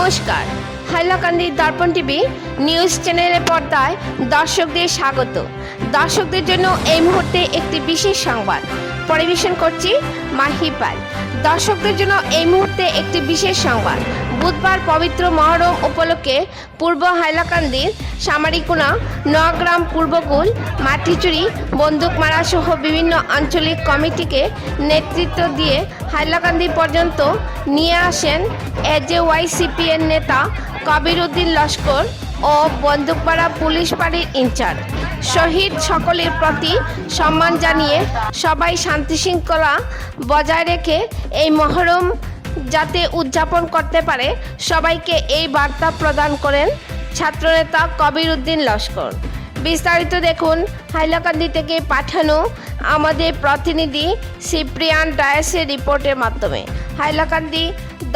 নমস্কার, হাইলাকান্দি দর্পণ TV news চ্যানেলের পর্দায় দর্শকদের স্বাগত। দর্শকদের জন্য এই মুহূর্তে একটি বিশেষ সংবাদ পরিবেশন করছি মাহিপাল। দর্শকদের জন্য এই মুহূর্তে একটি বিশেষ সংবাদ। বুধবার পবিত্র মহরম উপলক্ষে পূর্ব হাইলাকান্দির সামারিকুনা, নোয়াগ্রাম, পূর্বকুল, মাটিচুরি, বন্দুকমারা সহ বিভিন্ন আঞ্চলিক কমিটিকে নেতৃত্ব দিয়ে হাইলাকান্দি পর্যন্ত নিয়ে আসেন এজেওয়াইসিপিএর নেতা কবির উদ্দিন লস্কর ও বন্দুকপাড়া পুলিশ ফাঁড়ির ইনচার্জ। শহীদ সকলের প্রতি সম্মান জানিয়ে সবাই শান্তিশৃঙ্খলা বজায় রেখে এই মহরম যাতে উদযাপন করতে পারে, সবাইকে এই বার্তা প্রদান করেন ছাত্রনেতা কবির উদ্দিন লস্কর। বিস্তারিত দেখুন হাইলাকান্দি থেকে পাঠানো আমাদের প্রতিনিধি সিপ্রিয়ান ডায়েসের রিপোর্টের মাধ্যমে। হাইলাকান্দি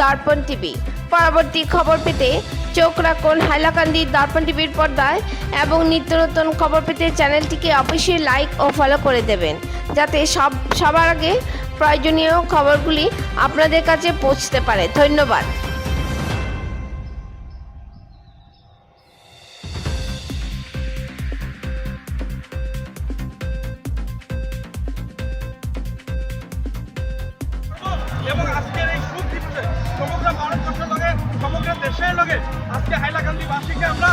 দর্পণ টিভি। পরবর্তী খবর পেতে চোখ রাখুন হাইলাকান্দি দর্পণ টিভির পর্দায় এবং নিত্য নতুন খবর পেতে চ্যানেলটিকে অবশ্যই লাইক ও ফলো করে দেবেন, যাতে সবার আগে প্রয়োজনীয় খবরগুলি আপনাদের কাছে পৌঁছতে পারে। ধন্যবাদ। এবং আজকের এই শুভ দিবসে সমগ্র ভারতবর্ষের লগে সমগ্র দেশের লগে আজকে হাইলাকান্দিবাসীকে আমরা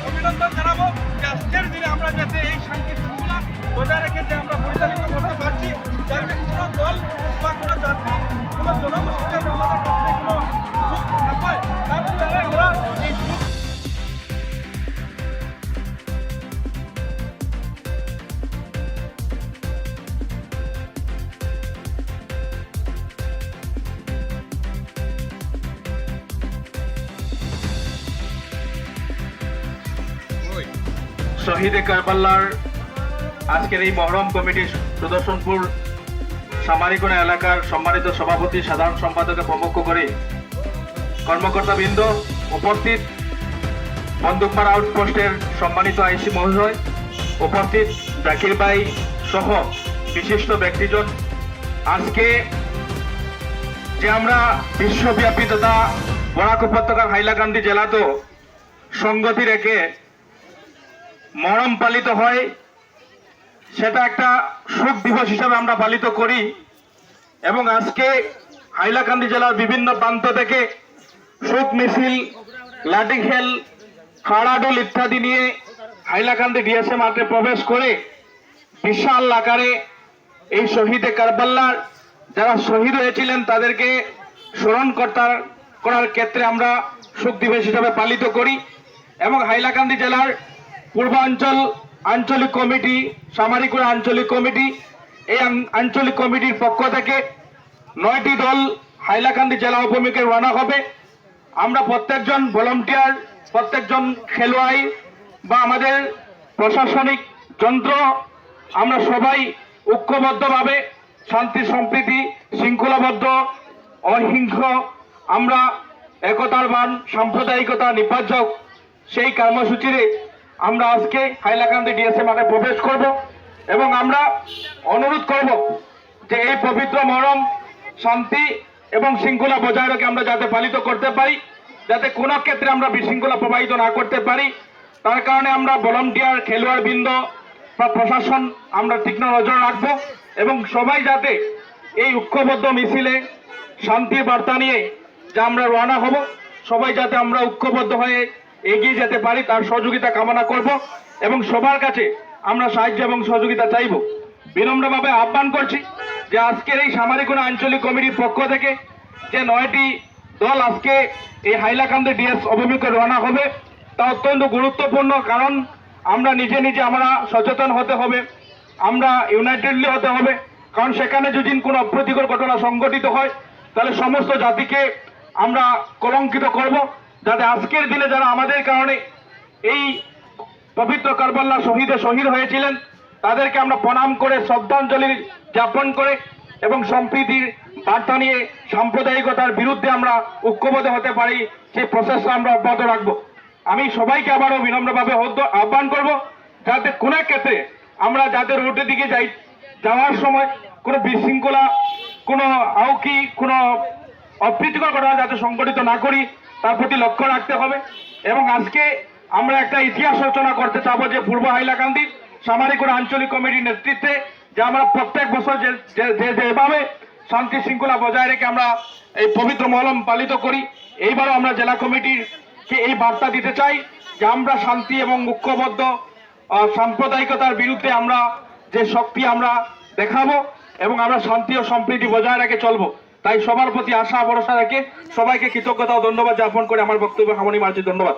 অভিনন্দন জানাবো যে আজকের দিনে আমরা যাতে এই শান্তি শৃঙ্খলা বজায় রেখে যে আমরা পরিচালিত করতে পারছি, যাতে কোনো দল বা কোনো জাতি কোনো জনগোষ্ঠীকে আমাদের ক্ষেত্রে কোনো সুখ না পায়, তার জন্য আমরা এই সুখ শহীদে কারবাল্লার আজকের এই মহরম কমিটির সুদর্শনপুর সামারিকোনা এলাকার সম্মানিত সভাপতি, সাধারণ সম্পাদককে প্রমুখ করে কর্মকর্তাবৃন্দ উপস্থিত, বন্দুকমারা আউটপোস্টের সম্মানিত আইসি মহোদয় উপস্থিত, জাকির ভাই সহ বিশিষ্ট ব্যক্তিজন, আজকে যে আমরা বিশ্বব্যাপী তথা বরাক উপত্যকার হাইলাকান্দি জেলাতেও সংগতি রেখে মহরম পালিত হয়, সেটা একটা শোক দিবস হিসাবে আমরা পালিত করি। এবং আজকে হাইলাকান্দি জেলার বিভিন্ন প্রান্ত থেকে শোক মিছিল, লাঠি খেল, খাড়াডোল ইত্যাদি নিয়ে হাইলাকান্দি ডিএসএ মাঠে প্রবেশ করে বিশাল আকারে এই শহীদে কারবাল্লার যারা শহীদ হয়েছিলেন তাদেরকে স্মরণ করার ক্ষেত্রে আমরা শোক দিবস হিসাবে পালিত করি। এবং হাইলাকান্দি জেলার পূর্বাঞ্চল আঞ্চলিক কমিটি, সামারিকুড়া আঞ্চলিক কমিটি, এই আঞ্চলিক কমিটির পক্ষ থেকে 9টি দল হাইলাকান্দি জেলা অভিমুখে রওনা হবে। আমরা প্রত্যেকজন ভলান্টিয়ার, প্রত্যেকজন খেলোয়াড় বা আমাদের প্রশাসনিক যন্ত্র, আমরা সবাই ঐক্যবদ্ধভাবে শান্তি সম্প্রীতি শৃঙ্খলাবদ্ধ অহিংস আমরা একতার বান সাম্প্রদায়িকতা নির্বাচক সেই কর্মসূচিতে আমরা আজকে হাইলাকান্দি ডিএসএ মাঠে প্রবেশ করব। এবং আমরা অনুরোধ করব যে এই পবিত্র মহরম শান্তি এবং শৃঙ্খলা বজায় রেখে আমরা যাতে পালিত করতে পারি, যাতে কোনো ক্ষেত্রে আমরা বিশৃঙ্খলা প্রবাহিত না করতে পারি, তার কারণে আমরা ভলান্টিয়ার, খেলোয়াড় বৃন্দ বা প্রশাসন আমরা তীক্ষ্ণ নজর রাখব। এবং সবাই যাতে এই ঐক্যবদ্ধ মিছিলে শান্তির বার্তা নিয়ে যা আমরা রওনা হব, সবাই যাতে আমরা ঐক্যবদ্ধ হয়ে এগিয়ে যেতে পারি তার সহযোগিতা কামনা করব। এবং সবার কাছে আমরা সাহায্য এবং সহযোগিতা চাইব। বিনম্রভাবে আহ্বান করছি যে আজকের এই সামারিকুনা আঞ্চলিক কমিটির পক্ষ থেকে যে 9টি দল আজকে এই হাইলাকান্দি ডিএস অভিমুখে রওনা হবে, তা অত্যন্ত গুরুত্বপূর্ণ। কারণ আমরা নিজে নিজে আমরা সচেতন হতে হবে, আমরা ইউনাইটেডলি হতে হবে। কারণ সেখানে যদি কোনো অপ্রীতিকর ঘটনা সংঘটিত হয় তাহলে সমস্ত জাতিকে আমরা কলঙ্কিত করব। যাতে আজকের দিনে যারা আমাদের কারণে এই পবিত্র কারবাল্লা শহীদ হয়েছিলেন তাদেরকে আমরা প্রণাম করে শ্রদ্ধাঞ্জলি জ্ঞাপন করে এবং সম্প্রীতির বার্তা নিয়ে সাম্প্রদায়িকতার বিরুদ্ধে আমরা ঐক্যবদ্ধ হতে পারি, সেই প্রচেষ্টা আমরা অব্যাহত রাখবো। আমি সবাইকে আবারও বিনম্রভাবে আহ্বান করব যাতে কোনো ক্ষেত্রে আমরা যাতে রোডের দিকে যাওয়ার সময় কোনো বিশৃঙ্খলা, কোনো আউকি, কোনো অপ্রীতিকর ঘটনা যাতে সংঘটিত না করি তার প্রতি লক্ষ্য রাখতে হবে। এবং আজকে আমরা একটা ইতিহাস রচনা করতে চাবো যে পূর্ব হাইলাকান্দি সামারিকুড়া আঞ্চলিক কমিটির নেতৃত্বে যে আমরা প্রত্যেক বছর যেভাবে শান্তি শৃঙ্খলা বজায় রেখে আমরা এই পবিত্র মহরম পালিত করি, এইবারও আমরা জেলা কমিটিকে এই বার্তা দিতে চাই যে আমরা শান্তি এবং ঐক্যবদ্ধ সাম্প্রদায়িকতার বিরুদ্ধে আমরা যে শক্তি আমরা দেখাবো এবং আমরা শান্তি ও সম্প্রীতি বজায় রেখে চলবো। তাই সবার প্রতি আশা ভরসা রেখে সবাইকে কৃতজ্ঞতা ও ধন্যবাদ জ্ঞাপন করে আমার বক্তব্য সামনে মারছি। ধন্যবাদ।